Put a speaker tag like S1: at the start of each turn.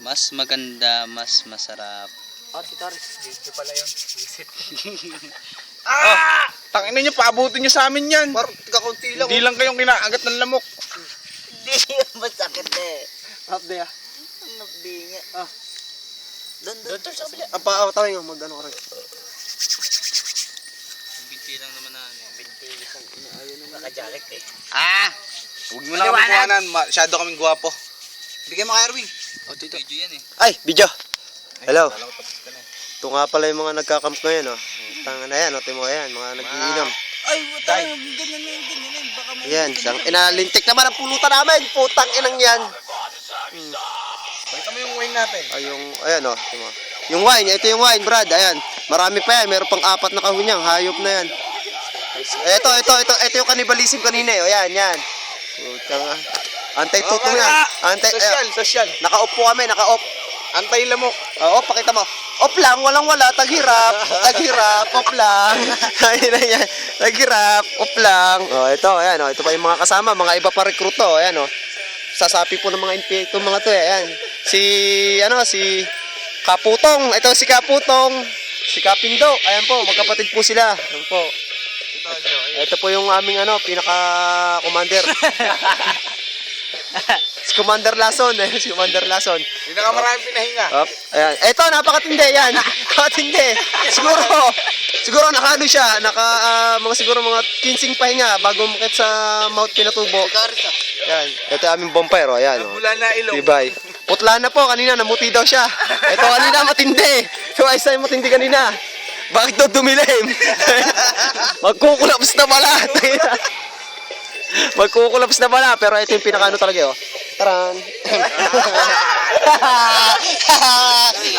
S1: Mas maganda, mas masarap.
S2: Si Taris. Hindi pala yun. Visit.
S3: Tangina nyo, paabutin nyo sa amin yan.
S2: Parang kakunti lang.
S3: Hindi lang kayong kinaagat ng lamok.
S4: Hindi, masakit eh.
S2: Update ah.
S4: Ang nabinga. Doon sa kabila.
S2: Tawag nga, mag-ano ka rin.
S1: Binti lang naman namin.
S4: Naka-jacket eh.
S3: Huwag mo na kami kuhanan. Masyado kaming gwapo.
S2: Bigyan mo kay Erwin.
S1: Dito. Video yan eh.
S5: Ay, video. Hello. Ito nga pala yung mga nagkakamp ngayon, oh. Tanga na yan, oh. Timo yan, mga nagiinom.
S4: Ay, tayo, ganyan na yun. Baka mo.
S5: Yan, siyang inalintik naman ang pulutan namin. Putang inang yan.
S3: Pakita mo yung wine natin.
S5: Ay, ayan, oh. Timo. Yung wine, ito yung wine, Brad. Ayan. Marami pa yan. Meron pang 4 na kahunyang. Hayop na yan. Ito yung kanibalism kanina, eh. O, yan. Putang ah. Antay-tutong yan.
S3: Social.
S5: Naka-off po kami, naka-off.
S3: Antay-lamok.
S5: Oo, pakita mo. Off lang, walang-wala, taghirap, off lang. Ayun na yan, taghirap, off lang. Oh, ito, ayan, oh, ito pa yung mga kasama, mga iba pa rekruto, ayan, oh. Sasapi po ng mga impyekto mga to, ayan. Si Kaputong, ito si Kaputong, si Kapindo, ayan po, magkapatid po sila. Ayan po. Ito po yung aming pinaka-commander. Si Commander Lason, si Commander Lason.
S3: Hindi na ka maraming pinahinga.
S5: Ayan. Ito, napakatindi yan. Napakatindi. Siguro nakano siya, siguro mga 15 pahinga bago umakit sa Mount Pinatubo. Yan. Ito aming bonfire, oh. Ayan, oh.
S3: Wala na ilong.
S5: Tibay. Putla na po, kanina namuti daw siya. Ito kanina matindi. Ito ay sa'yo matindi kanina. Bakit daw dumilim? Magkukulaps na pala. Magkukulaps na pala, pero ito yung pinakano talaga, oh. Taran.